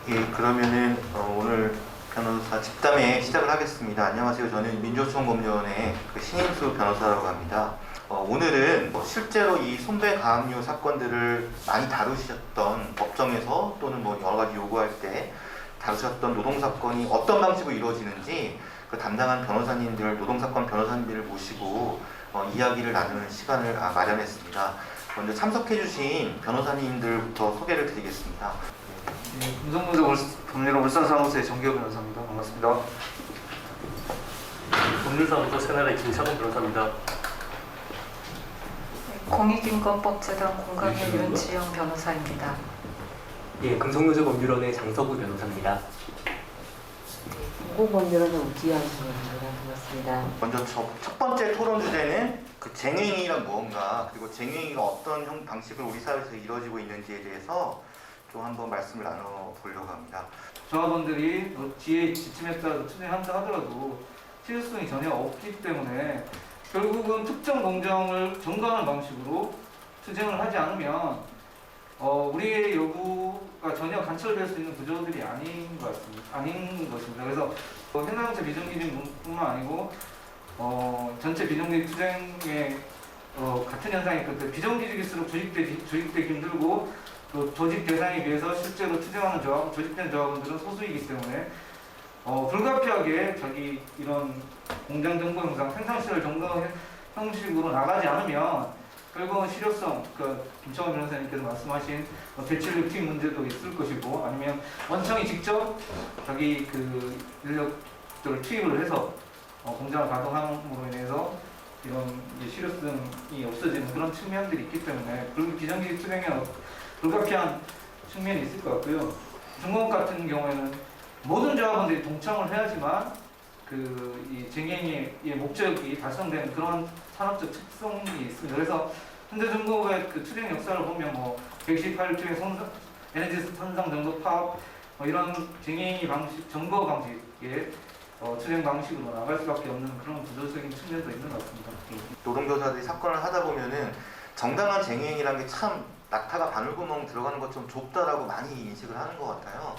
예, 그러면은 오늘 변호사 집담회 시작을 하겠습니다. 안녕하세요. 저는 민주소송법률원의 신인수 변호사라고 합니다. 오늘은 실제로 이 손배 가압류 사건들을 많이 다루셨던 법정에서 또는 여러 가지 요구할 때 다루셨던 노동사건이 어떤 방식으로 이루어지는지 그 담당한 변호사님들, 노동사건 변호사님들을 모시고 이야기를 나누는 시간을 마련했습니다. 먼저 참석해주신 변호사님들부터 소개를 드리겠습니다. 금성문서 법률원 울산사무소의 정기호 변호사입니다. 반갑습니다. 법률사무소 새나라의 김창훈 변호사입니다. 공익인권법재단 공감의 윤지영 변호사입니다. 예, 금속노조법률원의 장서구 변호사입니다. 공공법률원의 우지연 변호사입니다. 반갑습니다. 먼저 첫 번째 토론 주제는 그 쟁행위란 무언가, 그리고 쟁행위가 어떤 방식으로 우리 사회에서 이루어지고 있는지에 대해서 좀 한번 말씀을 나눠보려고 합니다. 조합원들이 지혜 지침에 따라서 투쟁한다 하더라도 실효성이 전혀 없기 때문에 결국은 특정 공정을 전가하는 방식으로 투쟁을 하지 않으면 우리의 요구가 전혀 관철될 수 있는 구조들이 아닌 것입니다. 그래서 행정체 비정규직뿐만 아니고 전체 비정규직 투쟁에 같은 현상이 있거든요. 비정규직일수록 조직되기 힘들고 또 조직 대상에 비해서 실제로 투쟁하는 조직된 조합원들은 소수이기 때문에 불가피하게 자기 이런 공장 정보 형상, 생산시설 정보 형식으로 나가지 않으면 결국은 실효성, 김창원 변호사님께서 말씀하신 배출력 투입 문제도 있을 것이고, 아니면 원청이 직접 자기 그 인력들을 투입을 해서 공장을 가동함으로 인해서 이런 실효성이 없어지는 그런 측면들이 있기 때문에 비정규직 투쟁에 불가피한 측면이 있을 것 같고요. 중공업 같은 경우에는 모든 조합원들이 동참을 해야지만 이 쟁행의 목적이 달성되는 그런 산업적 특성이 있습니다. 그래서 현대중공업의 그 투쟁 역사를 보면 118투의 에너지 선상 정도 파업 이런 쟁행의 방식, 점거 방식의 투쟁 방식으로 나갈 수밖에 없는 그런 구조적인 측면도 있는 것 같습니다. 노동조사들이 사건을 하다 보면은 정당한 쟁행이라는 게 참 낙타가 바늘구멍 들어가는 것처럼 좁다라고 많이 인식을 하는 것 같아요.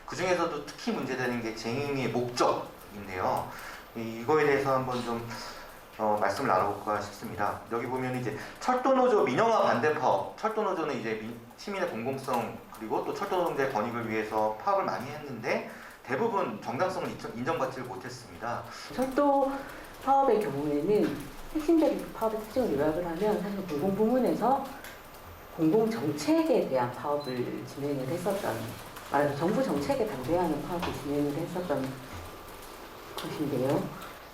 그 중에서도 특히 문제되는 게 쟁행의 목적인데요. 이거에 대해서 한번 좀 말씀을 나눠볼까 싶습니다. 여기 보면 이제 철도노조 민영화 반대 파업, 철도노조는 이제 시민의 공공성 그리고 또 철도 노동자의 권익을 위해서 파업을 많이 했는데 대부분 정당성을 인정받지를 못했습니다. 철도 파업의 경우에는 핵심적인 파업의 특징을 요약을 하면 사실 공공부문에서 공공정책에 대한 파업을 진행을 했었던, 말하자면 정부 정책에 반대하는 파업을 진행을 했었던 것인데요.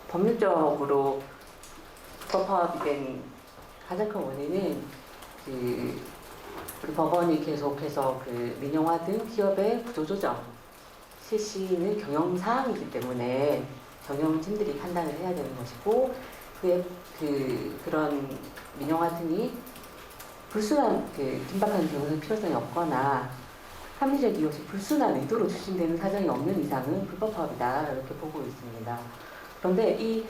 법률적으로 파업이 된 가장 큰 원인은 우리 법원이 계속해서 민영화 등 기업의 구조조정 실시는 경영사항이기 때문에 경영진들이 판단을 해야 되는 것이고, 그런 민영화 등이 불순한 긴박한 경영의 필요성이 없거나 합리적 이유 없이 불순한 의도로 추진되는 사정이 없는 이상은 불법 파업이다 이렇게 보고 있습니다. 그런데 이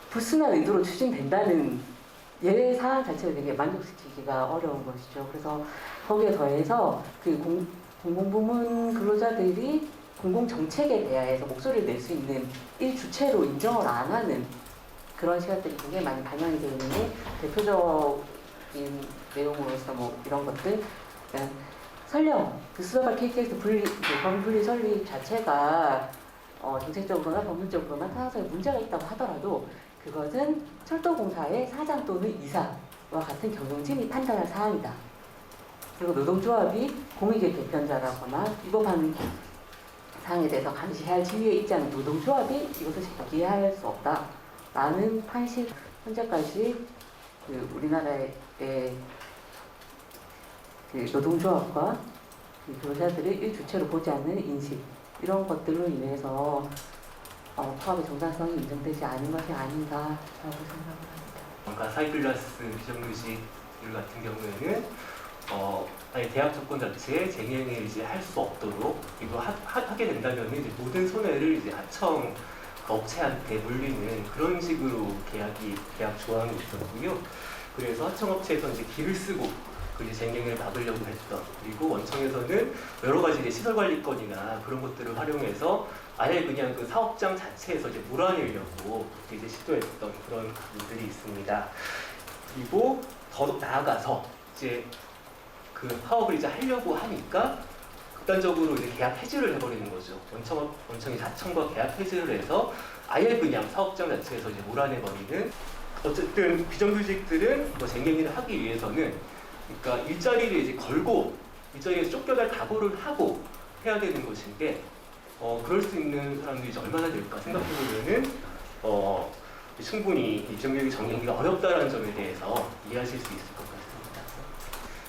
불순한 의도로 추진된다는 예외 사항 자체를 되게 만족시키기가 어려운 것이죠. 그래서 거기에 더해서 공공부문 근로자들이 공공정책에 대해서 목소리를 낼 수 있는 일주체로 인정을 안 하는 그런 시각들이 굉장히 많이 반영이 되어 있는데, 대표적인 내용으로서 이런 것들, 설령 수사발 KTX 법률 설립 자체가 정책적으로나 법률적으로나 타당성에 문제가 있다고 하더라도 그것은 철도공사의 사장 또는 이사와 같은 경영진이 판단할 사항이다. 그리고 노동조합이 공익의 대변자라거나 위법한 사항에 대해서 감시해야 할 지위에 있지 않은 노동조합이 이것을 제기할 수 없다라는 판시, 현재까지 우리나라의 노동조합과 근로자들을 일주체로 보지 않는 인식, 이런 것들로 인해서 파업의 정당성이 인정되지 않은 것이 아닌가라고 생각을 합니다. 그러니까 사이클라스 비정규직 같은 경우에는 아니 대학 조건 자체에 쟁행을 할 수 없도록 이거 하게 된다면 이제 모든 손해를 이제 하청 업체한테 물리는 그런 식으로 계약 조항이 있었고요. 그래서 하청업체에서 이제 기를 쓰고 그 이제 쟁행을 막으려고 했던, 그리고 원청에서는 여러 가지 이제 시설관리건이나 그런 것들을 활용해서 아예 그냥 그 사업장 자체에서 이제 몰아내려고 이제 시도했던 그런 부분들이 있습니다. 그리고 더 나아가서 이제 그 파업을 이제 하려고 하니까 극단적으로 이제 계약 해지를 해버리는 거죠. 원청이 자청과 계약 해지를 해서 아예 그냥 사업장 자체에서 이제 몰아내버리는. 어쨌든 비정규직들은 뭐 쟁행을 하기 위해서는 그러니까 일자리를 이제 걸고 일자리에서 쫓겨날 각오를 하고 해야 되는 것인데 그럴 수 있는 사람들이 이제 얼마나 될까 생각해보면은 충분히 비정규직 정리하기가 어렵다는 점에 대해서 이해하실 수 있을 것 같습니다.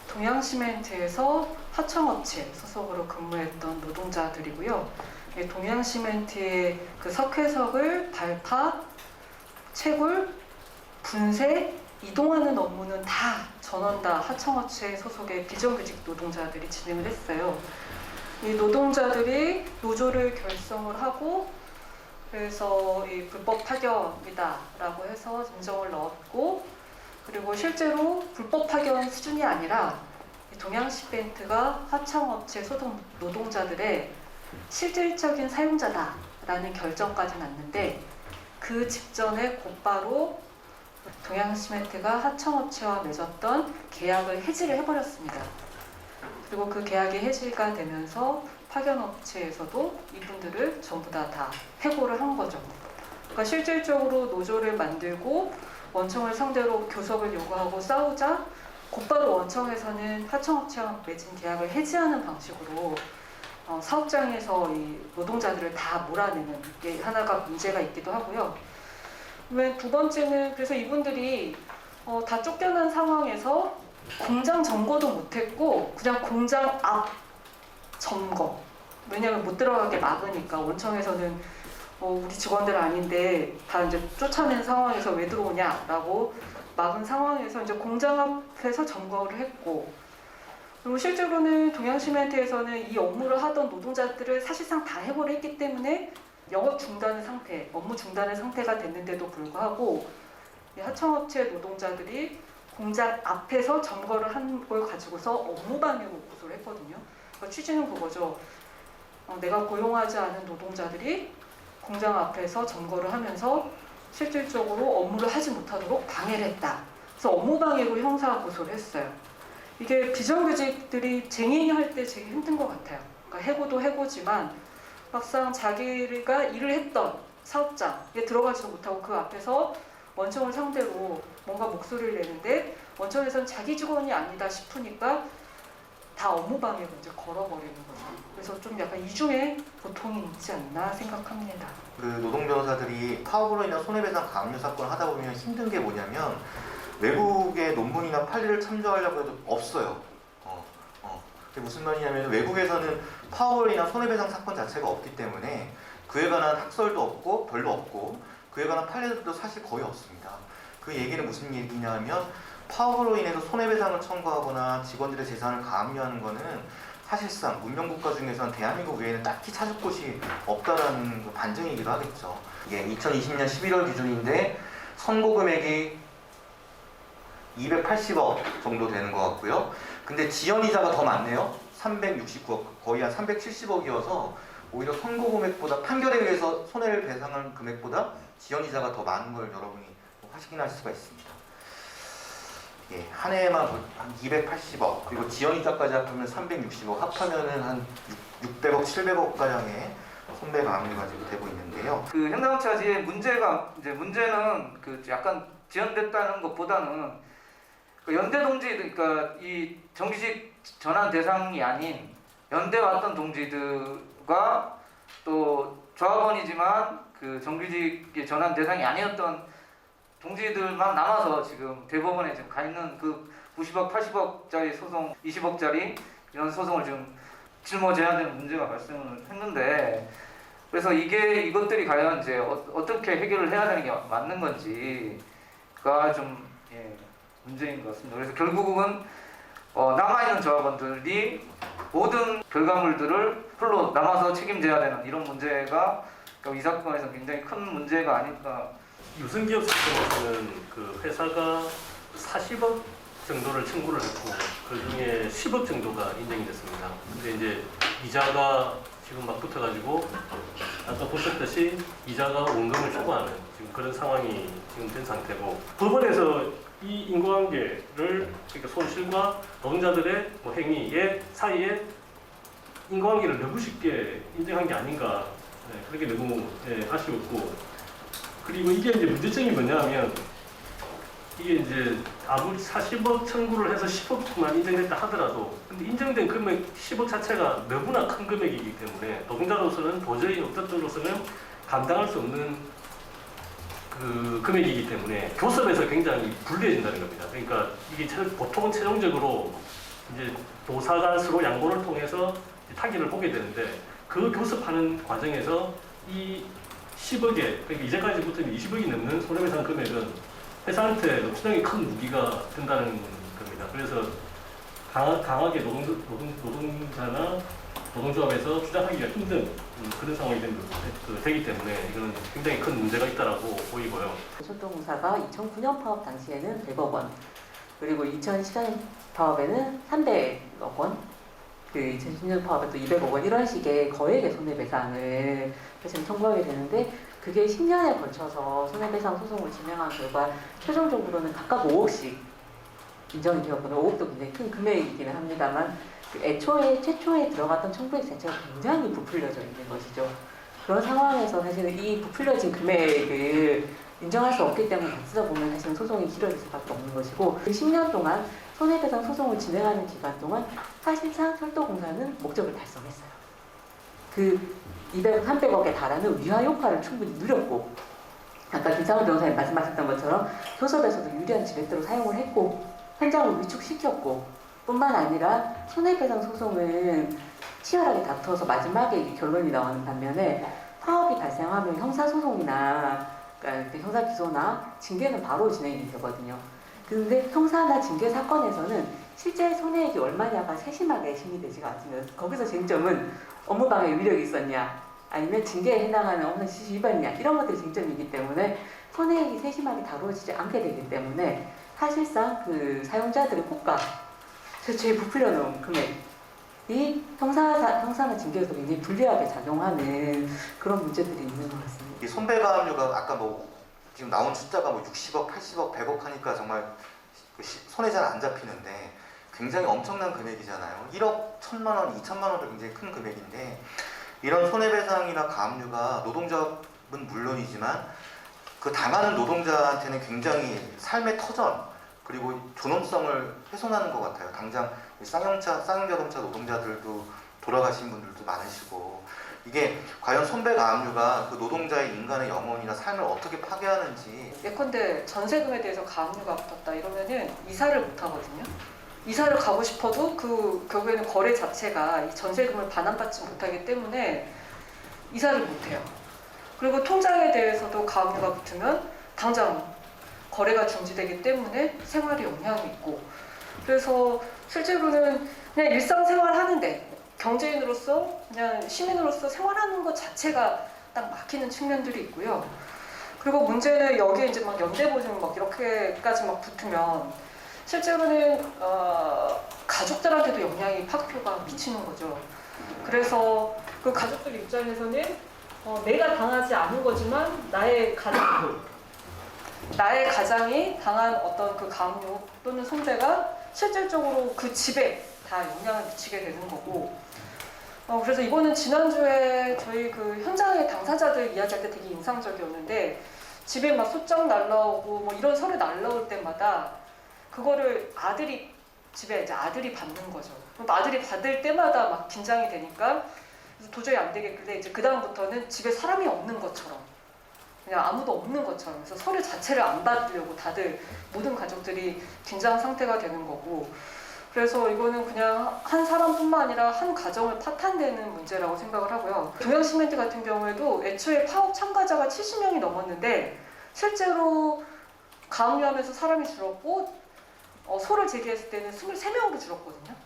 동양시멘트에서 하청업체 소속으로 근무했던 노동자들이고요. 동양시멘트의 그 석회석을 발파, 채굴, 분쇄, 이동하는 업무는 다 전원 다 하청업체 소속의 비정규직 노동자들이 진행을 했어요. 이 노동자들이 노조를 결성을 하고 그래서 이 불법 파견이다라고 해서 인정을 넣었고, 그리고 실제로 불법 파견 수준이 아니라 동양시멘트가 하청업체 소속 노동자들의 실질적인 사용자다라는 결정까지 났는데, 그 직전에 곧바로 동양시멘트가 하청업체와 맺었던 계약을 해지를 해버렸습니다. 그리고 그 계약이 해지가 되면서 파견업체에서도 이분들을 전부 다 해고를 한 거죠. 그러니까 실질적으로 노조를 만들고 원청을 상대로 교섭을 요구하고 싸우자 곧바로 원청에서는 하청업체와 맺은 계약을 해지하는 방식으로 사업장에서 이 노동자들을 다 몰아내는 게 하나가 문제가 있기도 하고요. 두 번째는 그래서 이분들이 다 쫓겨난 상황에서 공장 점거도 못했고 그냥 공장 앞 점거, 왜냐하면 못 들어가게 막으니까 원청에서는 우리 직원들 아닌데 다 이제 쫓아낸 상황에서 왜 들어오냐라고 막은 상황에서 이제 공장 앞에서 점거를 했고, 그리고 실제로는 동양시멘트에서는 이 업무를 하던 노동자들을 사실상 다 해고를 했기 때문에 영업 중단의 상태, 업무 중단의 상태가 됐는데도 불구하고 이 하청업체 노동자들이 공장 앞에서 점거를 한 걸 가지고서 업무방해로 고소를 했거든요. 그러니까 취지는 그거죠. 내가 고용하지 않은 노동자들이 공장 앞에서 점거를 하면서 실질적으로 업무를 하지 못하도록 방해를 했다. 그래서 업무방해로 형사 고소를 했어요. 이게 비정규직들이 쟁행할 때 되게 힘든 것 같아요. 그러니까 해고도 해고지만 막상 자기가 일을 했던 사업장에 들어가지도 못하고 그 앞에서 원청을 상대로 뭔가 목소리를 내는데 원청에서는 자기 직원이 아니다 싶으니까 다 업무방해로 이제 걸어버리는 거죠. 그래서 좀 약간 이중에 고통이 있지 않나 생각합니다. 그 노동 변호사들이 파업으로 인한 손해배상 가압류 사건을 하다 보면 힘든 게 뭐냐면 외국의 논문이나 판례를 참조하려고 해도 없어요. 그게 무슨 말이냐면 외국에서는 파업으로 인한 손해배상 사건 자체가 없기 때문에 그에 관한 학설도 없고 별로 없고 그에 관한 판례들도 사실 거의 없습니다. 그 얘기는 무슨 얘기냐면 파업으로 인해서 손해배상을 청구하거나 직원들의 재산을 가압류하는 거는 사실상 문명국가 중에서는 대한민국 외에는 딱히 찾을 곳이 없다라는 반증이기도 하겠죠. 이게 2020년 11월 기준인데 선고 금액이 280억 정도 되는 것 같고요. 근데 지연이자가 더 많네요. 369억, 거의 한 370억이어서 오히려 선고 금액보다 판결에 의해서 손해를 배상한 금액보다 지연이자가 더 많은 걸 여러분이 확인할 수가 있습니다. 예, 한 해에만 한 280억, 그리고 지연이자까지 합하면 360억, 합하면은 한 600억, 700억 가량의 손배 가압류가 지금 되고 있는데요. 그 현장업체가 문제는 그 약간 지연됐다는 것보다는 그 연대 동지, 그러니까 이 정규직 전환 대상이 아닌 연대 왔던 동지들과 또 조합원이지만 그 정규직 전환 대상이 아니었던 동지들만 남아서 지금 대법원에 지금 가 있는 그 90억, 80억짜리 소송, 20억짜리 이런 소송을 지금 짊어져야 되는 문제가 발생을 했는데, 그래서 이것들이 과연 이제 어떻게 해결을 해야 되는 게 맞는 건지가 좀 문제인 것 같습니다. 그래서 결국은 남아있는 조합원들이 모든 결과물들을 홀로 남아서 책임져야 되는 이런 문제가 이 사건에서 굉장히 큰 문제가 아닐까. 유승기업 사건에서는 그 회사가 40억 정도를 청구를 했고 그 중에 10억 정도가 인정이 됐습니다. 근데 이제 이자가 지금 막 붙어가지고 아까 보셨듯이 이자가 원금을 초과하는 지금 그런 상황이 지금 된 상태고 법원에서 이 인과관계를 그러니까 손실과 노동자들의 뭐 행위의 사이에 인과관계를 너무 쉽게 인정한 게 아닌가 그렇게 너무 아쉬웠고 그리고 이게 이제 문제점이 뭐냐면 이게 이제 아무리 40억 청구를 해서 10억만 인정됐다 하더라도 근데 인정된 금액 10억 자체가 너무나 큰 금액이기 때문에 노동자로서는 도저히 업자로서는 감당할 수 없는 그 금액이기 때문에 교섭에서 굉장히 불리해진다는 겁니다. 그러니까 이게 보통은 최종적으로 이제 노사가 서로 양보를 통해서 타결을 보게 되는데 그 교섭하는 과정에서 이 10억에 그러니까 이제까지부터는 20억이 넘는 손해배상 금액은 회사한테 엄청나게 큰 무기가 된다는 겁니다. 그래서 강하게 노동자나 노동조합에서 주장하기가 힘든 그런 상황이 되기 때문에 이거는 굉장히 큰 문제가 있다라고 보이고요. 초동공사가 2009년 파업 당시에는 100억 원, 그리고 2010년 파업에는 300억 원, 그 2010년 파업에 또 200억 원 이런 식의 거액의 손해배상을 사실 청구하게 되는데 그게 10년에 걸쳐서 손해배상 소송을 진행한 결과 최종적으로는 각각 5억씩 인정이 되었거든요. 5억도 굉장히 큰 금액이기는 합니다만 그 최초에 들어갔던 청구액 자체가 굉장히 부풀려져 있는 것이죠. 그런 상황에서 사실은 이 부풀려진 금액을 인정할 수 없기 때문에 받치다 보면 사실은 소송이 길어질 수밖에 없는 것이고 그 10년 동안 손해배상 소송을 진행하는 기간 동안 사실상 철도공사는 목적을 달성했어요. 그 200억, 300억에 달하는 위화 효과를 충분히 누렸고 아까 김상훈 변호사님 말씀하셨던 것처럼 교섭에서도 유리한 지렛대로 사용을 했고 현장을 위축시켰고 뿐만 아니라 손해배상 소송은 치열하게 다투어서 마지막에 결론이 나오는 반면에 파업이 발생하면 형사소송이나 그러니까 형사기소나 징계는 바로 진행이 되거든요. 그런데 형사나 징계 사건에서는 실제 손해액이 얼마냐가 세심하게 심의되지가 않습니다. 거기서 쟁점은 업무방해 위력이 있었냐 아니면 징계에 해당하는 업무 지시 위반이냐 이런 것들이 쟁점이기 때문에 손해액이 세심하게 다루어지지 않게 되기 때문에 사실상 그 사용자들의 호가 최초에 부풀려 놓은 금액이 형사나 징계에서 굉장히 불리하게 작용하는 그런 문제들이 있는 것 같습니다. 이 손배가압류가 아까 뭐 지금 나온 숫자가 뭐 60억, 80억, 100억 하니까 정말 손에 잘 안 잡히는데 굉장히 엄청난 금액이잖아요. 1억 1,000만 원, 2천만 원도 굉장히 큰 금액인데 이런 손해배상이나 가압류가 노동자는 물론이지만 그 당하는 노동자한테는 굉장히 삶의 터전 그리고 존엄성을 훼손하는 것 같아요. 당장 쌍용자동차 노동자들도 돌아가신 분들도 많으시고 이게 과연 손배가압류가 그 노동자의 인간의 영혼이나 삶을 어떻게 파괴하는지 예컨대 전세금에 대해서 가압류가 붙었다 이러면은 이사를 못 하거든요. 이사를 가고 싶어도 그 결국에는 거래 자체가 이 전세금을 반환받지 못하기 때문에 이사를 못 해요. 그리고 통장에 대해서도 가압류가 붙으면 당장 거래가 중지되기 때문에 생활에 영향이 있고 그래서 실제로는 그냥 일상생활 하는데 경제인으로서 그냥 시민으로서 생활하는 것 자체가 딱 막히는 측면들이 있고요. 그리고 문제는 여기에 이제 막 연대보증 막 이렇게까지 막 붙으면 실제로는 가족들한테도 영향이 파급효가 미치는 거죠. 그래서 그 가족들 입장에서는 내가 당하지 않은 거지만 나의 가장이 당한 어떤 그 가압류 또는 손배가 실질적으로 그 집에 다 영향을 미치게 되는 거고 그래서 이거는 지난주에 저희 그 현장의 당사자들 이야기할 때 되게 인상적이었는데 집에 막 소장 날라오고 뭐 이런 서류 날라올 때마다 그거를 집에 이제 아들이 받는 거죠. 그럼 아들이 받을 때마다 막 긴장이 되니까 그래서 도저히 안 되겠길래 이제 그 다음부터는 집에 사람이 없는 것처럼 그냥 아무도 없는 것처럼 그래서 서류 자체를 안 받으려고 다들 모든 가족들이 긴장 상태가 되는 거고 그래서 이거는 그냥 한 사람뿐만 아니라 한 가정을 파탄되는 문제라고 생각을 하고요. 동양시멘트 같은 경우에도 애초에 파업 참가자가 70명이 넘었는데 실제로 가압류하면서 사람이 줄었고 소를 제기했을 때는 23명이 줄었거든요.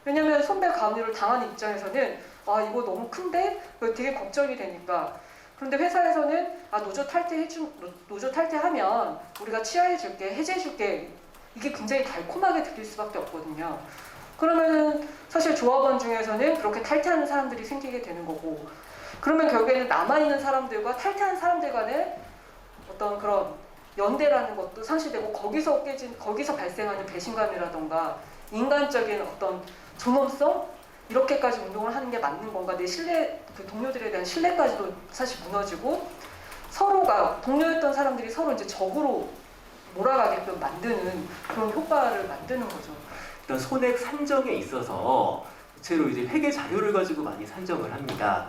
왜냐하면 손배 가압류를 당한 입장에서는 이거 너무 큰데 되게 걱정이 되니까 그런데 회사에서는 노조 탈퇴하면 우리가 치하해줄게, 해제해줄게 이게 굉장히 달콤하게 들릴 수밖에 없거든요. 그러면은 사실 조합원 중에서는 그렇게 탈퇴하는 사람들이 생기게 되는 거고, 그러면 결국에는 남아있는 사람들과 탈퇴한 사람들 간의 어떤 그런 연대라는 것도 상실되고, 거기서 발생하는 배신감이라던가 인간적인 어떤 존엄성, 이렇게까지 운동을 하는 게 맞는 건가, 내 신뢰, 그 동료들에 대한 신뢰까지도 사실 무너지고, 서로가 동료였던 사람들이 서로 이제 적으로 몰아가게끔 만드는 그런 효과를 만드는 거죠. 이런 손해 산정에 있어서 대체로 이제 회계 자료를 가지고 많이 산정을 합니다.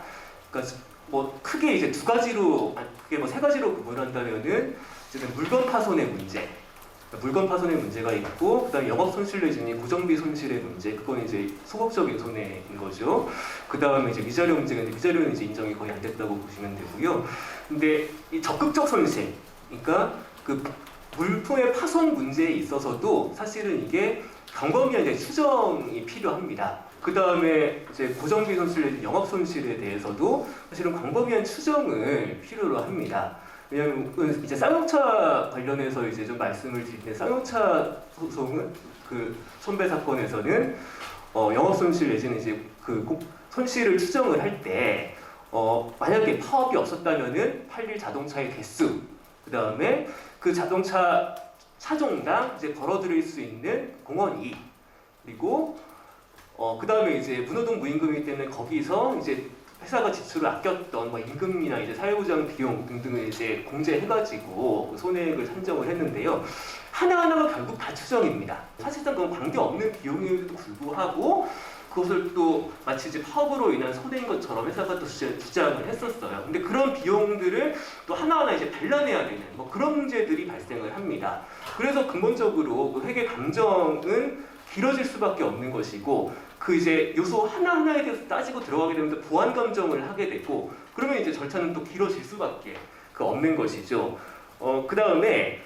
그러니까 뭐 크게 이제 두 가지로, 크게 뭐 세 가지로 구분한다면은 지금 물건 파손의 문제, 물건 파손의 문제가 있고, 그다음에 영업 손실 내지는 고정비 손실의 문제, 그건 이제 소극적인 손해인 거죠. 그다음에 이제 위자료 문제가 있는데, 위자료는 이제 인정이 거의 안 됐다고 보시면 되고요. 근데 이 적극적 손실, 그러니까 그 물품의 파손 문제에 있어서도 사실은 이게 광범위한 이제 추정이 필요합니다. 그 다음에 이제 고정비 손실, 영업 손실에 대해서도 사실은 광범위한 추정을 필요로 합니다. 왜냐하면 이제 쌍용차 관련해서 이제 좀 말씀을 드릴 때, 쌍용차 소송은 그 손배 사건에서는 영업 손실 내지는 이제 그 손실을 추정을 할 때 만약에 파업이 없었다면은 팔릴 자동차의 개수, 그 다음에 그 자동차 차종당 이제 벌어들일 수 있는 공원이, 그리고 그 다음에 이제 무노동 무임금이기 때문에 거기서 이제 회사가 지출을 아꼈던 뭐 임금이나 이제 사회보장 비용 등등을 이제 공제해가지고 그 손해액을 산정을 했는데요. 하나하나가 결국 다 추정입니다. 사실상 그건 관계없는 비용임에도 불구하고 그것을 또 마치 이제 파업으로 인한 손해인 것처럼 회사가 또 주장을 했었어요. 근데 그런 비용들을 또 하나하나 이제 발라내야 되는 뭐 그런 문제들이 발생을 합니다. 그래서 근본적으로 그 회계 감정은 길어질 수밖에 없는 것이고, 그 이제 요소 하나하나에 대해서 따지고 들어가게 되면 또 보완 감정을 하게 되고, 그러면 이제 절차는 또 길어질 수밖에 없는 것이죠. 그 다음에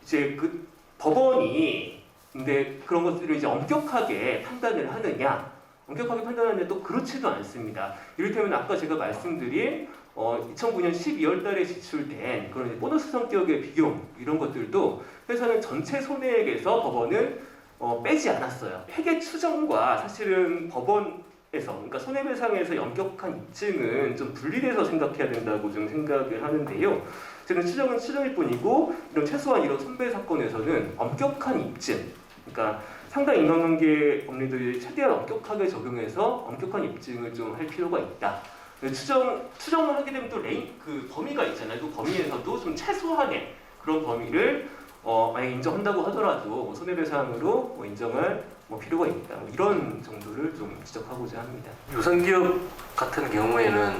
이제 그 법원이 근데 그런 것들을 이제 엄격하게 판단을 하느냐? 엄격하게 판단하느냐? 또 그렇지도 않습니다. 이를테면 아까 제가 말씀드린 2009년 12월 달에 지출된 그런 보너스 성격의 비용, 이런 것들도 회사는 전체 손해액에서 법원은 빼지 않았어요. 회계 추정과 사실은 법원에서, 그러니까 손해배상에서 엄격한 입증은 좀 분리돼서 생각해야 된다고 좀 생각을 하는데요. 저는 추정은 추정일 뿐이고, 이런 최소한 이런 손배 사건에서는 엄격한 입증, 그러니까 상당 인과관계 법리들이 최대한 엄격하게 적용해서 엄격한 입증을 좀 할 필요가 있다. 추정을 하게 되면 또 그 범위가 있잖아요. 그 범위에서도 좀 최소한의 그런 범위를 만약 인정한다고 하더라도 손해배상으로 인정할 필요가 있다. 이런 정도를 좀 지적하고자 합니다. 유성기업 같은 경우에는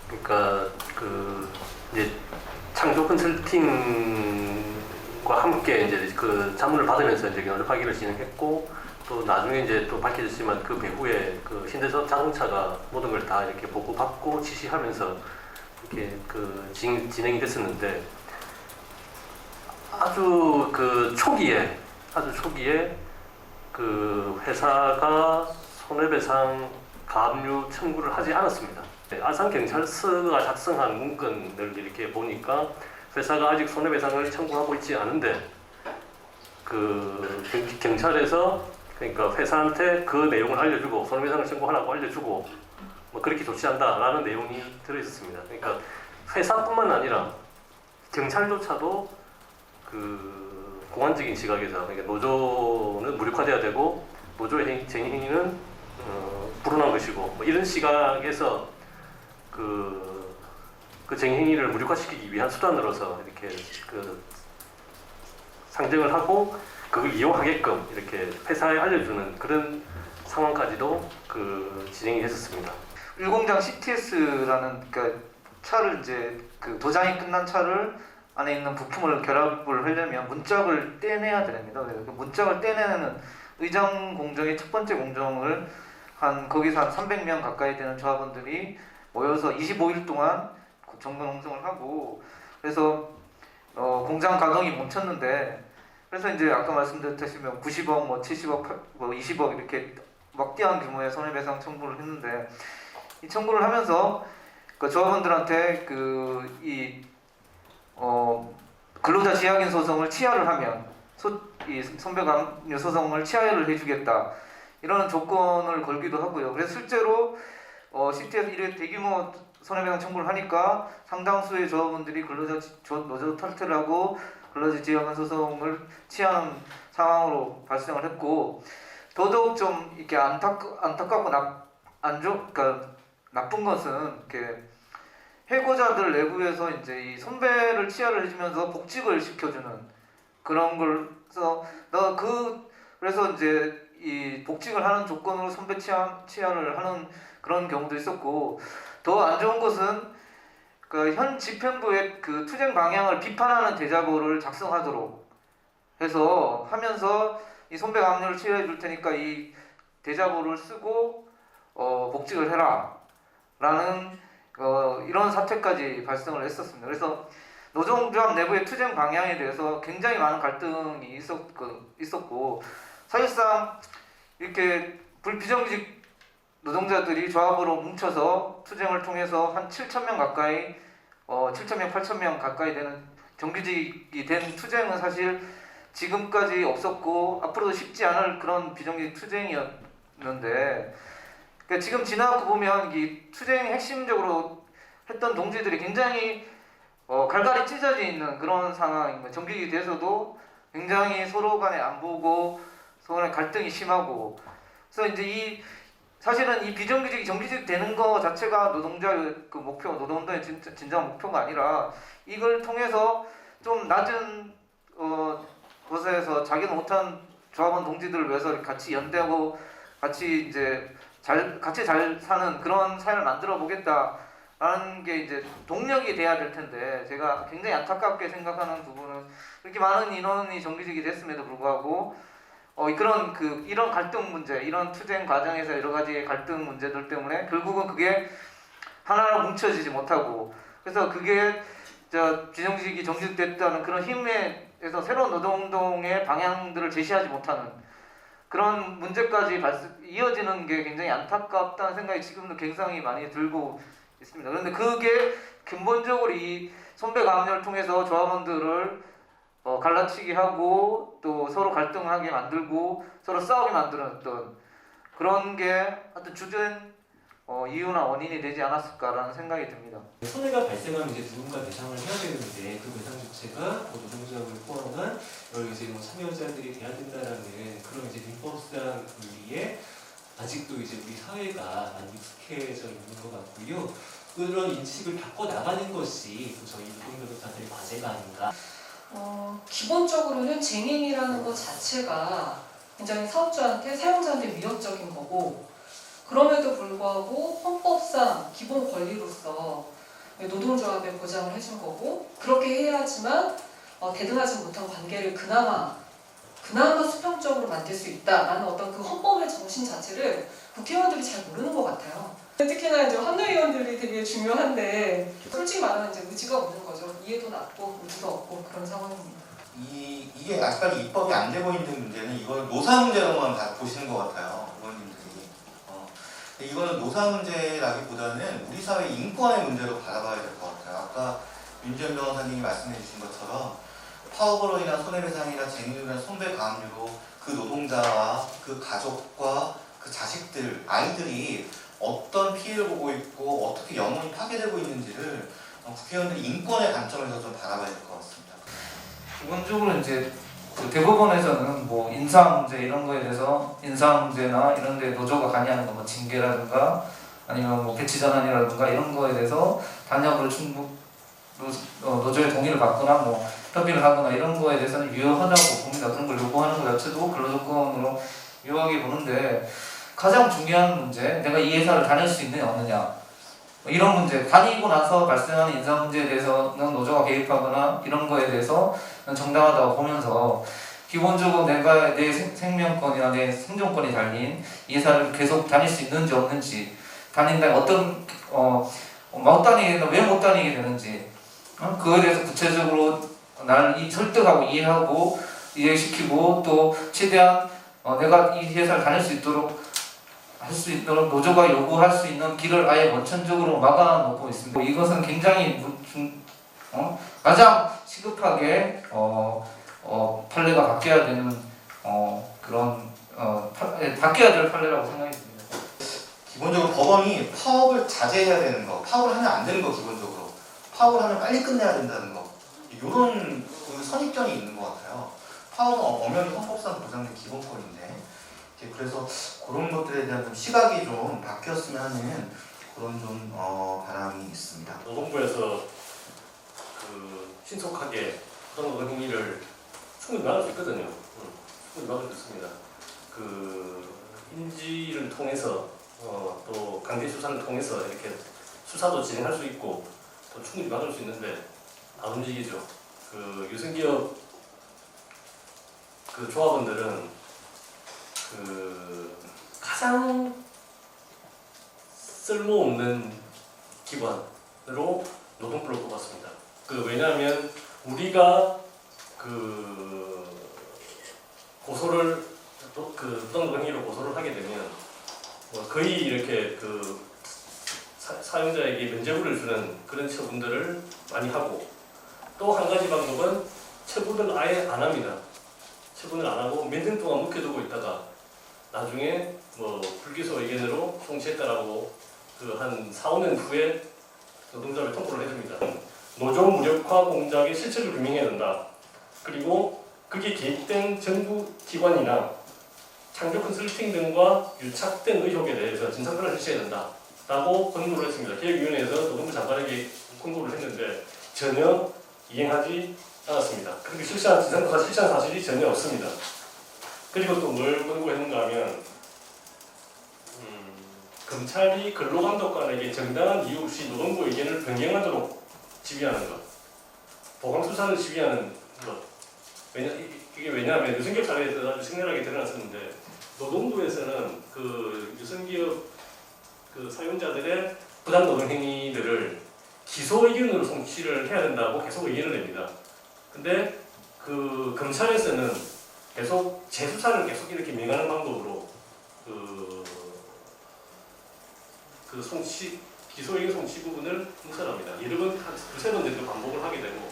그러니까 그 이제 창조 컨설팅과 함께 이제 그 자문을 받으면서 이제 연락하기를 진행했고, 또 나중에 이제 또 밝혀졌지만 그 배후에 그 현대자동차가 모든 걸 다 이렇게 보고받고 지시하면서 이렇게 그 진행이 됐었는데, 아주 초기에 그 회사가 손해배상 가압류 청구를 하지 않았습니다. 아산경찰서가 작성한 문건을 이렇게 보니까 회사가 아직 손해배상을 청구하고 있지 않은데, 그 경찰에서 그러니까 회사한테 그 내용을 알려주고 손해배상을 청구하라고 알려주고 뭐 그렇게 조치한다라는 내용이 들어있었습니다. 그러니까 회사뿐만 아니라 경찰조차도 그 공안적인 시각에서, 그러니까 노조는 무력화돼야 되고 노조의 쟁의행위는 불운한 것이고 뭐 이런 시각에서 그 쟁의행위를 무력화시키기 위한 수단으로서 이렇게 그 상정을 하고 그걸 이용하게끔 이렇게 회사에 알려주는 그런 상황까지도 그 진행이 됐었습니다. 일공장 CTS라는 그러니까 차를 이제 그 도장이 끝난 차를 안에 있는 부품을 결합을 하려면 문짝을 떼내야 됩니다. 그래서 그 문짝을 떼내는 의정 공정의 첫 번째 공정을 거기서 한 300명 가까이 되는 조합원들이 모여서 25일 동안 정면 홍성을 하고, 그래서 공장 가동이 멈췄는데, 그래서 이제 아까 말씀드렸다시피 90억, 뭐 70억, 20억 이렇게 막대한 규모의 손해배상 청구를 했는데, 이 청구를 하면서 그 조합원들한테 근로자 지약인 소송을 취하를 하면 이 선배 강요 소송을 취하를 해주겠다 이런 조건을 걸기도 하고요. 그래서 실제로 CT에서 이래 대규모 손해배상 청구를 하니까 상당수의 조합원들이 노조 탈퇴를 하고 근로자 지역은 소송을 취하는 상황으로 발생을 했고, 더더욱 좀 이렇게 안타깝고 그러니까 나쁜 것은 이렇게 해고자들 내부에서 이제 이 선배를 취하를 해주면서 복직을 시켜주는 그런 걸서 그래서 이제 이 복직을 하는 조건으로 선배 취하를 하는 그런 경우도 있었고, 더 안 좋은 것은 그 현 집행부의 그 투쟁 방향을 비판하는 대자보를 작성하도록 해서 하면서 이 선배 강요를 취하해 줄 테니까 이 대자보를 쓰고 복직을 해라 라는 이런 사태까지 발생을 했었습니다. 그래서 노동조합 내부의 투쟁 방향에 대해서 굉장히 많은 갈등이 있었고, 사실상 이렇게 불비정규직 노동자들이 조합으로 뭉쳐서 투쟁을 통해서 한 7,000명 가까이 7,000명, 8,000명 가까이 되는 정규직이 된 투쟁은 사실 지금까지 없었고 앞으로도 쉽지 않을 그런 비정규직 투쟁이었는데, 그러니까 지금 지나고 보면 이 투쟁 핵심적으로 했던 동지들이 굉장히 갈갈이 찢어져 있는 그런 상황입니다. 정규직이 돼서도 굉장히 서로 간에 안 보고 서로 간에 갈등이 심하고, 그래서 이제 사실은 이 비정규직이 정규직 되는 거 자체가 노동자의 그 목표, 노동운동의 진정한 목표가 아니라 이걸 통해서 좀 낮은 곳에서 자기는 못한 조합원 동지들을 위해서 같이 연대하고 같이 이제 같이 잘 사는 그런 사회를 만들어 보겠다라는 게 이제 동력이 돼야 될 텐데, 제가 굉장히 안타깝게 생각하는 부분은 이렇게 많은 인원이 정규직이 됐음에도 불구하고 이런 갈등 문제, 이런 투쟁 과정에서 여러 가지 갈등 문제들 때문에 결국은 그게 하나로 뭉쳐지지 못하고, 그래서 그게 비정규직이 정규직됐다는 그런 힘에서 새로운 노동운동의 방향들을 제시하지 못하는 그런 문제까지 이어지는 게 굉장히 안타깝다는 생각이 지금도 굉장히 많이 들고 있습니다. 그런데 그게 근본적으로 이 선배 강요를 통해서 조합원들을 갈라치기 하고 또 서로 갈등하게 만들고 서로 싸우게 만들었던 그런 게 하여튼 주된 이유나 원인이 되지 않았을까라는 생각이 듭니다. 손해가 발생하면 이제 누군가 배상을 해야 되는데 그 배상 주체가 노동조합을 포함한 여러 이제 참여자들이 돼야 된다라는 그런 이제 민법상 논리에 아직도 이제 우리 사회가 많이 익숙해져 있는 것 같고요. 그런 인식을 바꿔 나가는 것이 저희 노동노동자들의 과제가 아닌가. 기본적으로는 쟁행이라는 것 자체가 굉장히 사업주한테, 사용자한테 위협적인 거고, 그럼에도 불구하고 헌법상 기본 권리로서 노동조합에 보장을 해준 거고, 그렇게 해야지만 대등하지 못한 관계를 그나마 수평적으로 만들 수 있다라는 어떤 그 헌법의 정신 자체를 국회의원들이 잘 모르는 것 같아요. 특히나 이제 환노위원들이 되게 중요한데 솔직히 말하면 이제 의지가 없는 거죠. 이해도 낮고 의지가 없고 그런 상황입니다. 이게 아직까지 입법이 안 되고 있는 문제는 이걸 노사 문제로만 다 보시는 것 같아요, 의원님들이. 이거는 노사 문제라기보다는 우리 사회 인권의 문제로 바라봐야 될 것 같아요. 아까 윤지현 변호사님이 말씀해 주신 것처럼 파업으로 인한 손해배상이나 쟁의로 인한 손배 가압류로 그 노동자와 그 가족과 그 자식들, 아이들이 어떤 피해를 보고 있고 어떻게 영혼이 파괴되고 있는지를 국회의원들이 인권의 관점에서 좀 바라봐야 될 것 같습니다. 기본적으로 이제 그 대법원에서는 뭐 인사 문제 이런 거에 대해서 인사 문제나 이런 데 노조가 관여하는 거, 뭐 징계라든가 아니면 뭐 배치 전환이라든가 이런 거에 대해서 단협으로 노조의 동의를 받거나 뭐 협의를 하거나 이런 거에 대해서는 유효하다고 봅니다. 그런 걸 요구하는 것 자체도 근로조건으로 유효하게 보는데, 가장 중요한 문제, 내가 이 회사를 다닐 수 있느냐 없느냐 이런 문제, 다니고 나서 발생하는 인사 문제에 대해서는 노조가 개입하거나 이런 거에 대해서 정당하다고 보면서, 기본적으로 내가 내 생명권이나 내 생존권이 달린 이 회사를 계속 다닐 수 있는지 없는지, 다닌다면 어떤 못 다니게 되나 왜 못 다니게 되는지, 그거에 대해서 구체적으로 나를 설득하고 이해하고 이해시키고 또 최대한 내가 이 회사를 다닐 수 있도록 노조가 요구할 수 있는 길을 아예 원천적으로 막아놓고 있습니다. 이것은 굉장히 가장 시급하게 판례가 바뀌어야 되는 바뀌어야 될 판례라고 생각이 듭니다. 기본적으로 법원이 파업을 자제해야 되는 거, 파업을 하면 안 되는 거 기본적으로 파업을 하면 빨리 끝내야 된다는 거 이런 선입견이 있는 것 같아요. 파업은 엄연히 헌법상 보장된 기본권인데 그래서 그런 것들에 대한 좀 시각이 좀 바뀌었으면 하는 그런 좀 바람이 있습니다. 노동부에서 신속하게 노동 행위를 충분히 막을 수 있거든요. 충분히 막을 수 있습니다. 인지를 통해서 또 강제 수사를 통해서 이렇게 수사도 진행할 수 있고 또 충분히 막을 수 있는데 안 움직이죠. 유승기업 조합원들은 가장 쓸모없는 기관으로 노동부를 꼽았습니다. 왜냐하면 우리가 고소를 부당노동 행위로 고소를 하게 되면 거의 이렇게 사용자에게 면죄부를 주는 그런 처분들을 많이 하고 또 한 가지 방법은 처분을 아예 안 합니다. 처분을 안 하고 몇 년 동안 묵혀두고 있다가 나중에 불기소 의견으로 송치했다라고 한 4, 5년 후에 노동자를 통보를 해줍니다. 노조 무력화 공작의 실체를 규명해야 된다. 그리고 그게 개입된 정부 기관이나 창조 컨설팅 등과 유착된 의혹에 대해서 진상조사를 실시해야 된다. 라고 권고를 했습니다. 개혁위원회에서 노동부 장관에게 권고를 했는데 전혀 이행하지 않았습니다. 그렇게 진상조사 실시한 사실이 전혀 없습니다. 그리고 또 뭘 권고했는가 하면 검찰이 근로감독관에게 정당한 이유 없이 노동부 의견을 변경하도록 지휘하는 것, 보강수사를 지휘하는 것. 이게 왜냐하면 유승기업 사례에서 아주 생생하게 드러났었는데 노동부에서는 유승기업 사용자들의 부당노동 행위들을 기소 의견으로 송치를 해야 된다고 계속 의견을 냅니다. 근데 검찰에서는 계속 재수사를 계속 이렇게 명하는 방법으로 기소 의견 송치 부분을 무산합니다. 여러 번, 두세 번 정도 반복을 하게 되고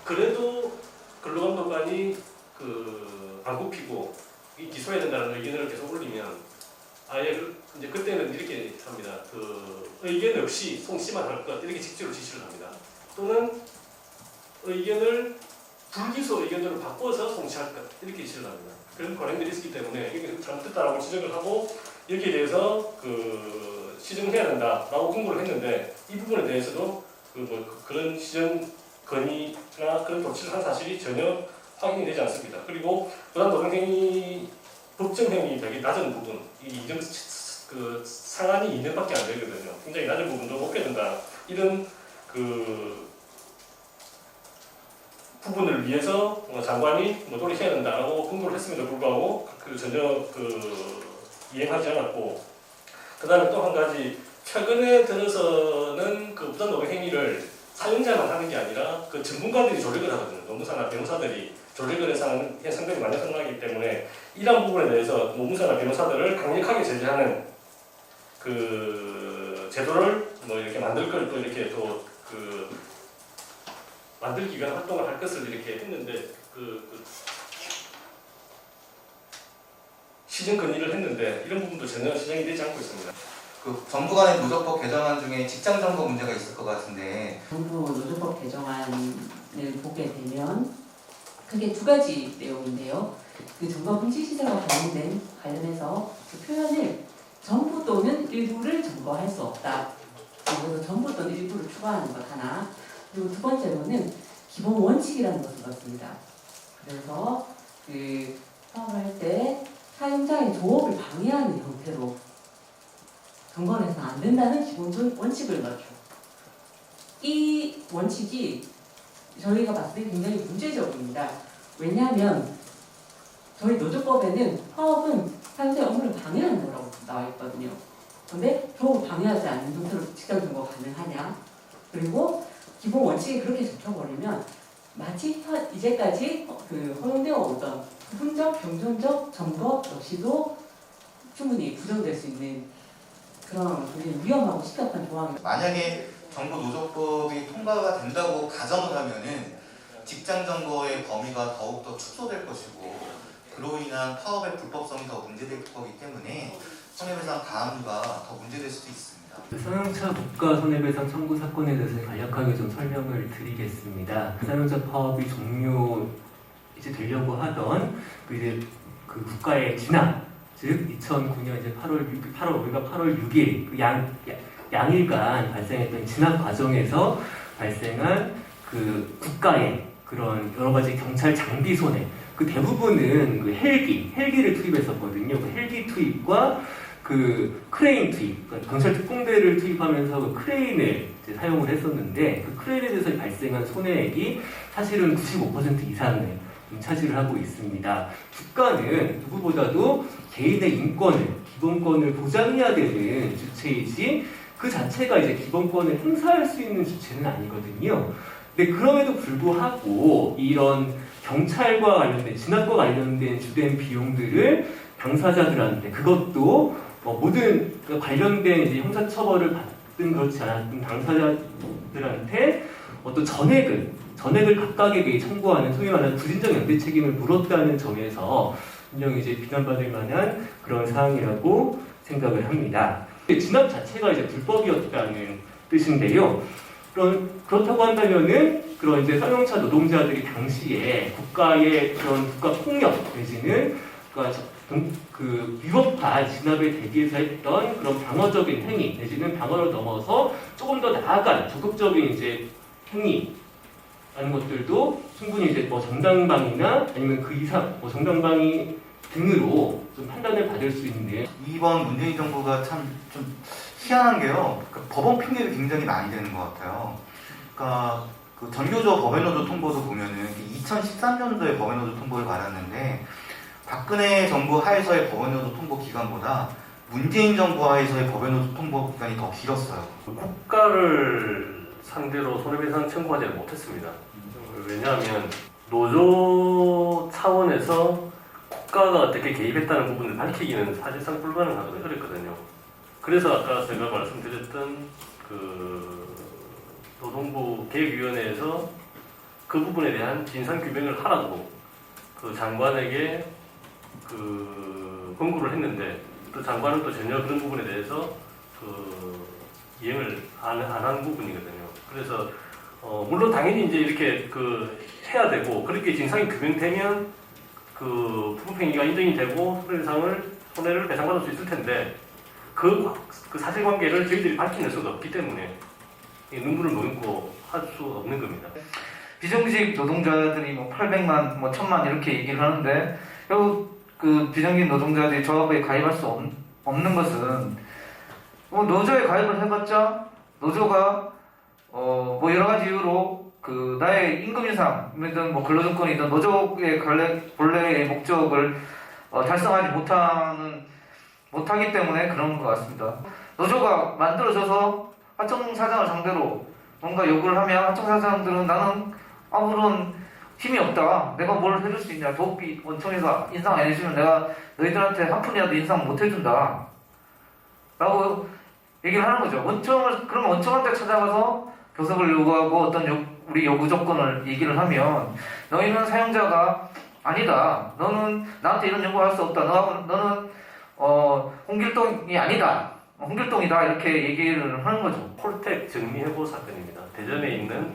그래도 근로감독관이 안 굽히고 기소해야 된다는 의견을 계속 올리면 아예 이제 그때는 이렇게 합니다. 의견 없이 송치만 할 것 이렇게 직제로 지시를 합니다. 또는 의견을 불기소 의견으로 바꿔서 송치할 것 이렇게 지시를 합니다. 그런 관행들이 있기 때문에 이게 잘못됐다라고 지적을 하고 여기에 대해서 시정해야 된다라고 공고를 했는데 이 부분에 대해서도 그런 시정 건의나 그런 조치를 한 사실이 전혀 확인이 되지 않습니다. 그리고 부당노동행위 법정행위 되게 낮은 부분, 상한이 2년밖에 안 되거든요. 굉장히 낮은 부분도 높게 된다. 이런 부분을 위해서 장관이 노력해야 된다라고 공고를 했음에도 불구하고 전혀 이행하지 않았고, 그다음에 또 한 가지 최근에 들어서는 부당노동 행위를 사용자만 하는 게 아니라 전문가들이 조력을 하거든요. 노무사나 변호사들이 조력을 해서 하는 게 상당히 많이 생각하기 때문에 이러한 부분에 대해서 노무사나 변호사들을 강력하게 제재하는 제도를 이렇게 만들 걸 또 이렇게 만들기 위한 활동을 할 것을 이렇게 했는데 시정 건의를 했는데 이런 부분도 전혀 시정이 되지 않고 있습니다. 정부 간의 노조법 개정안 중에 직장 점거 문제가 있을 것 같은데 정부 노조법 개정안을 보게 되면 크게 두 가지 내용인데요. 점거 금지 시설과 관련해서 표현을 전부 또는 일부를 점거할 수 없다. 그래서 전부 또는 일부를 추가하는 것 하나. 그리고 두 번째로는 기본 원칙이라는 것을 넣습니다. 그래서 사업을 할 때 사용자의 조업을 방해하는 형태로 점거를 해서는 안 된다는 기본적인 원칙을 넣죠. 이 원칙이 저희가 봤을 때 굉장히 문제적입니다. 왜냐하면 저희 노조법에는 파업은 사용자의 업무를 방해하는 거라고 나와 있거든요. 그런데 조업을 방해하지 않는 형태로 직장 점거 가능하냐? 그리고 기본 원칙이 그렇게 잡혀버리면 마치 이제까지 허용되어 오던 부분적, 병존적 점거 역시도 충분히 부정될 수 있는 그런 굉장히 위험하고 심각한 조항입니다. 만약에 정부 노조법이 통과가 된다고 가정을 하면은 직장 점거의 범위가 더욱더 축소될 것이고 그로 인한 파업의 불법성이 더 문제될 거기 때문에 손해배상 가압류가 더 문제될 수도 있습니다. 사용자 국가 손해배상 청구 사건에 대해서 간략하게 좀 설명을 드리겠습니다. 사용자 파업이 종료 이제 되려고 하던 그 국가의 진압, 즉 2009년 이제 8월 6일 그 양일간 발생했던 진압 과정에서 발생한 그 국가의 그런 여러 가지 경찰 장비 손해, 그 대부분은 그 헬기를 투입했었거든요. 그 헬기 투입과 그 크레인 투입, 그러니까 경찰 특공대를 투입하면서 그 크레인을 이제 사용을 했었는데 그 크레인에 대해서 발생한 손해액이 사실은 95% 이상을 차지를 하고 있습니다. 국가는 누구보다도 개인의 인권을, 기본권을 보장해야 되는 주체이지 그 자체가 이제 기본권을 행사할 수 있는 주체는 아니거든요. 근데 그럼에도 불구하고 이런 경찰과 관련된, 진압과 관련된 주된 비용들을 당사자들한테, 그것도 모든 그 관련된 이제 형사처벌을 받든 그렇지 않았든 당사자들한테 어떤 전액을 각각에게 청구하는 소위 말하는 부진적 연대 책임을 물었다는 점에서 분명히 이제 비난받을 만한 그런 사항이라고 생각을 합니다. 진압 자체가 이제 불법이었다는 뜻인데요. 그렇다고 한다면은 그런 이제 쌍용차 노동자들이 당시에 국가의 그런 국가 폭력 내지는 그 위법한 진압에 대비해서 했던 그런 방어적인 행위 내지는 방어를 넘어서 조금 더 나아간 적극적인 이제 행위 라는 것들도 충분히 이제 정당방위나 아니면 그 이상 정당방위 등으로 좀 판단을 받을 수 있는. 이번 문재인 정부가 참 좀 희한한 게요. 그러니까 법원 핑계를 굉장히 많이 대는 것 같아요. 그러니까 그 전교조 법외노조 통보도 보면은 2013년도에 법외노조 통보를 받았는데 박근혜 정부 하에서의 법외노조 통보 기간보다 문재인 정부 하에서의 법외노조 통보 기간이 더 길었어요. 국가를 상대로 손해배상 청구하지는 못했습니다. 왜냐하면 노조 차원에서 국가가 어떻게 개입했다는 부분을 밝히기는 사실상 불가능하거든요. 어렵거든요. 그래서 아까 제가 말씀드렸던 그 노동부 계획위원회에서 그 부분에 대한 진상 규명을 하라고 그 장관에게 그 권고를 했는데 또 장관은 또 전혀 그런 부분에 대해서 그 이행을 안 한 부분이거든요. 그래서 물론 당연히 이제 이렇게 그 해야 되고 그렇게 진상이 규명되면 그 부부행위가 인정이 되고 손해를 배상받을 수 있을 텐데 그 사실관계를 저희들이 밝혀낼 수가 없기 때문에 눈물을 머금고 할 수 없는 겁니다. 비정규직 노동자들이 뭐 800만, 뭐 1000만 이렇게 얘기를 하는데 결국 그 비정규직 노동자들이 조합에 가입할 수 없는 것은 뭐 노조에 가입을 해봤자 노조가 뭐 여러 가지 이유로 그 나의 임금 인상이든 뭐 근로조건이든 노조의 본래의 목적을 달성하지 못하기 때문에 그런 것 같습니다. 노조가 만들어져서 하청사장을 상대로 뭔가 요구를 하면 하청사장들은 나는 아무런 힘이 없다. 내가 뭘 해줄 수 있냐. 도읍비 원청에서 인상 안 해주면 내가 너희들한테 한 푼이라도 인상 못 해준다. 라고 얘기를 하는 거죠. 그러면 원청한테 찾아가서 교섭을 요구하고 어떤 우리 요구 조건을 얘기를 하면 너희는 사용자가 아니다. 너는 나한테 이런 요구할 수 없다. 너는 홍길동이 아니다. 홍길동이다. 이렇게 얘기를 하는 거죠. 폴텍 정리해고 사건입니다. 대전에 있는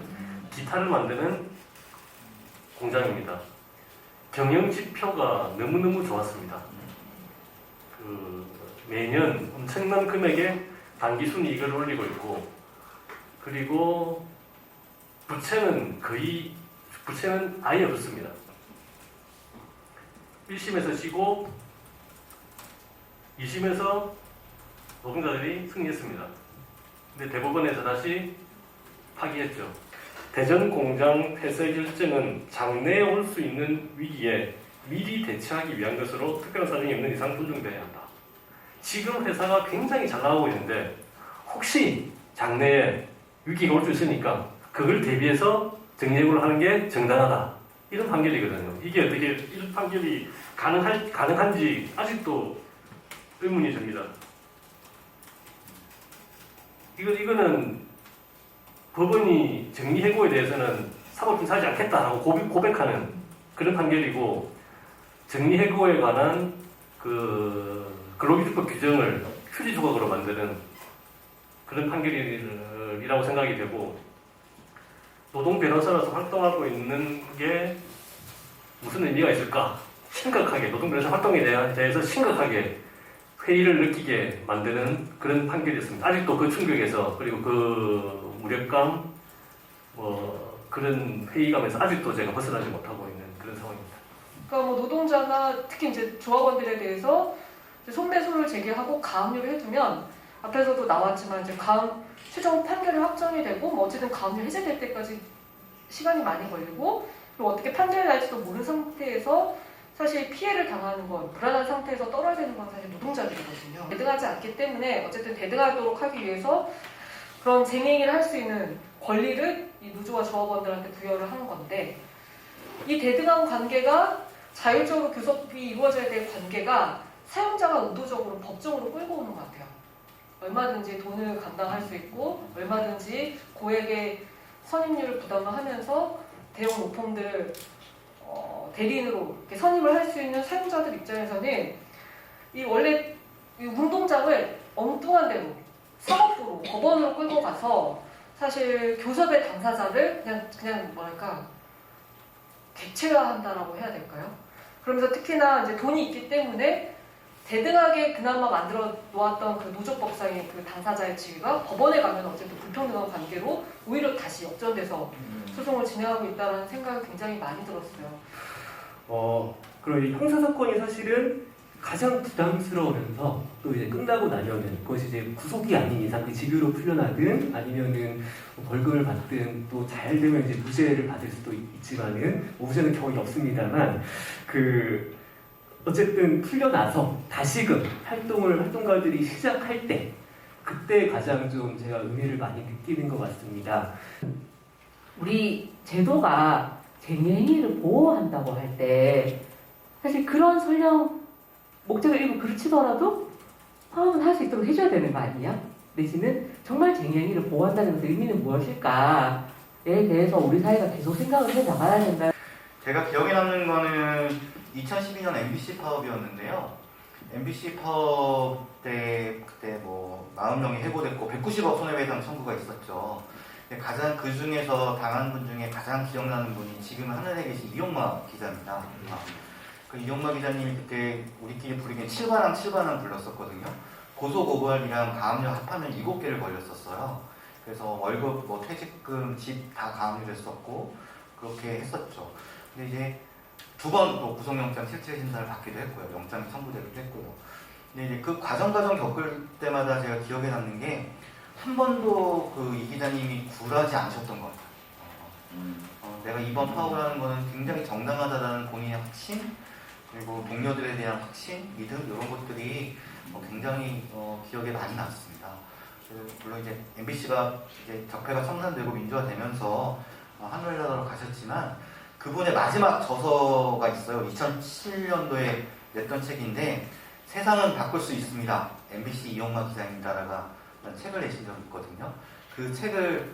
기타를 만드는 공장입니다. 경영지표가 너무너무 좋았습니다. 그 매년 엄청난 금액의 단기순이익을 올리고 있고 그리고 부채는 아예 없습니다. 1심에서 지고 2심에서 노동자들이 승리했습니다. 근데 대법원에서 다시 파기했죠. 대전 공장 폐쇄 결정은 장래에 올 수 있는 위기에 미리 대처하기 위한 것으로 특별한 사정이 없는 이상 존중돼야 한다. 지금 회사가 굉장히 잘 나가고 있는데 혹시 장래에 위기가 올 수 있으니까 그걸 대비해서 정리해고를 하는 게 정당하다. 이런 판결이거든요. 이게 어떻게 이런 판결이 가능한지 아직도 의문이 듭니다. 이거는 법원이 정리해고에 대해서는 사고를 불사하지 않겠다라고 고백하는 그런 판결이고, 정리해고에 관한 그 근로기준법 규정을 휴지 조각으로 만드는 그런 판결이라고 생각이 되고, 노동 변호사로서 활동하고 있는 게 무슨 의미가 있을까? 심각하게 노동 변호사 활동에 대해서 심각하게 회의를 느끼게 만드는 그런 판결이었습니다. 아직도 그 충격에서, 그리고 그 무력감, 그런 회의감에서 아직도 제가 벗어나지 못하고 있는 그런 상황입니다. 그러니까 뭐 노동자나 특히 이제 조합원들에 대해서 이제 손배소를 제기하고 가압류를 해두면, 앞에서도 나왔지만 이제 최종 판결이 확정이 되고 뭐 어쨌든 가압류 해제될 때까지 시간이 많이 걸리고, 그리고 어떻게 판결이 날지도 모르는 상태에서 사실 피해를 당하는 건, 불안한 상태에서 떨어야 되는 건 사실 노동자들이거든요. 대등하지 않기 때문에 어쨌든 대등하도록 하기 위해서 그런 쟁행위를 할 수 있는 권리를 이 노조와 조합원들한테 부여를 하는 건데, 이 대등한 관계가 자율적으로 교섭이 이루어져야 될 관계가 사용자가 의도적으로 법정으로 끌고 오는 것 같아요. 얼마든지 돈을 감당할 수 있고 얼마든지 고액의 선임료를 부담을 하면서 대형 로펌들 대리인으로 이렇게 선임을 할 수 있는 사용자들 입장에서는 이 원래 이 운동장을 엉뚱한 데로 사법부로 법원으로 끌고 가서 사실 교섭의 당사자를 그냥 뭐랄까 객체화한다라고 해야 될까요? 그러면서 특히나 이제 돈이 있기 때문에 대등하게 그나마 만들어 놓았던 그 노조법상의 그 당사자의 지위가 법원에 가면 어쨌든 불평등한 관계로 오히려 다시 역전돼서 소송을 진행하고 있다는 생각이 굉장히 많이 들었어요. 그럼 이 형사사건이 사실은 가장 부담스러우면서 또 이제 끝나고 나면은 그것이 이제 구속이 아닌 이상 그 집유로 풀려나든 아니면은 벌금을 받든 또 잘 되면 이제 무죄를 받을 수도 있지만은 무죄는 경우는 없습니다만, 그 어쨌든 풀려나서 다시금 활동가들이 시작할 때, 그때 가장 좀 제가 의미를 많이 느끼는 것 같습니다. 우리 제도가 쟁행위를 보호한다고 할 때 사실 그런 설령 목적을 이루고 그르치더라도 파업은 할 수 있도록 해줘야 되는 거 아니야? 내지는 정말 쟁행위를 보호한다는 것의 의미는 무엇일까에 대해서 우리 사회가 계속 생각을 해 나가야 된다. 제가 기억에 남는 거는 2012년 MBC 파업이었는데요. MBC 파업 때 그때 뭐 40명이 해고됐고 190억 손해배상 청구가 있었죠. 가장 그 중에서 당한 분 중에 가장 기억나는 분이 지금 하늘에 계신 이용마 기자입니다. 그 이용마 기자님이 그때 우리끼리 부르기엔 7관왕 불렀었거든요. 고소고발이랑 가압류 합하면 7개를 걸렸었어요. 그래서 월급, 뭐 퇴직금, 집 다 가압류했었고 그렇게 했었죠. 근데 이제 2번 또 구속영장 실질 심사를 받기도 했고요. 영장이 청구되기도 했고요. 근데 이제 그 과정 겪을 때마다 제가 기억에 남는 게 한 번도 그 이 기자님이 굴하지 않으셨던 것 같아요. 내가 이번 파업을 하는 거는 굉장히 정당하다라는 본인의 확신, 그리고 동료들에 대한 확신, 믿음 이런 것들이 굉장히 기억에 많이 남습니다. 물론 이제 MBC가 이제 적폐가 청산되고 민주화되면서 한글나라로 가셨지만 그분의 마지막 저서가 있어요. 2007년도에 냈던 책인데 세상은 바꿀 수 있습니다. MBC 이용마 기자입니다라가 책을 내신 적이 있거든요. 그 책을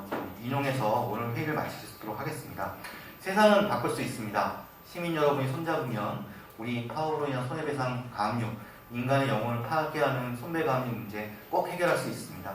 좀 인용해서 오늘 회의를 마치도록 하겠습니다. 세상은 바꿀 수 있습니다. 시민 여러분이 손잡으면 우리 파업으로 인한 손해배상 가압류, 인간의 영혼을 파괴하는 손배 가압류 문제 꼭 해결할 수 있습니다.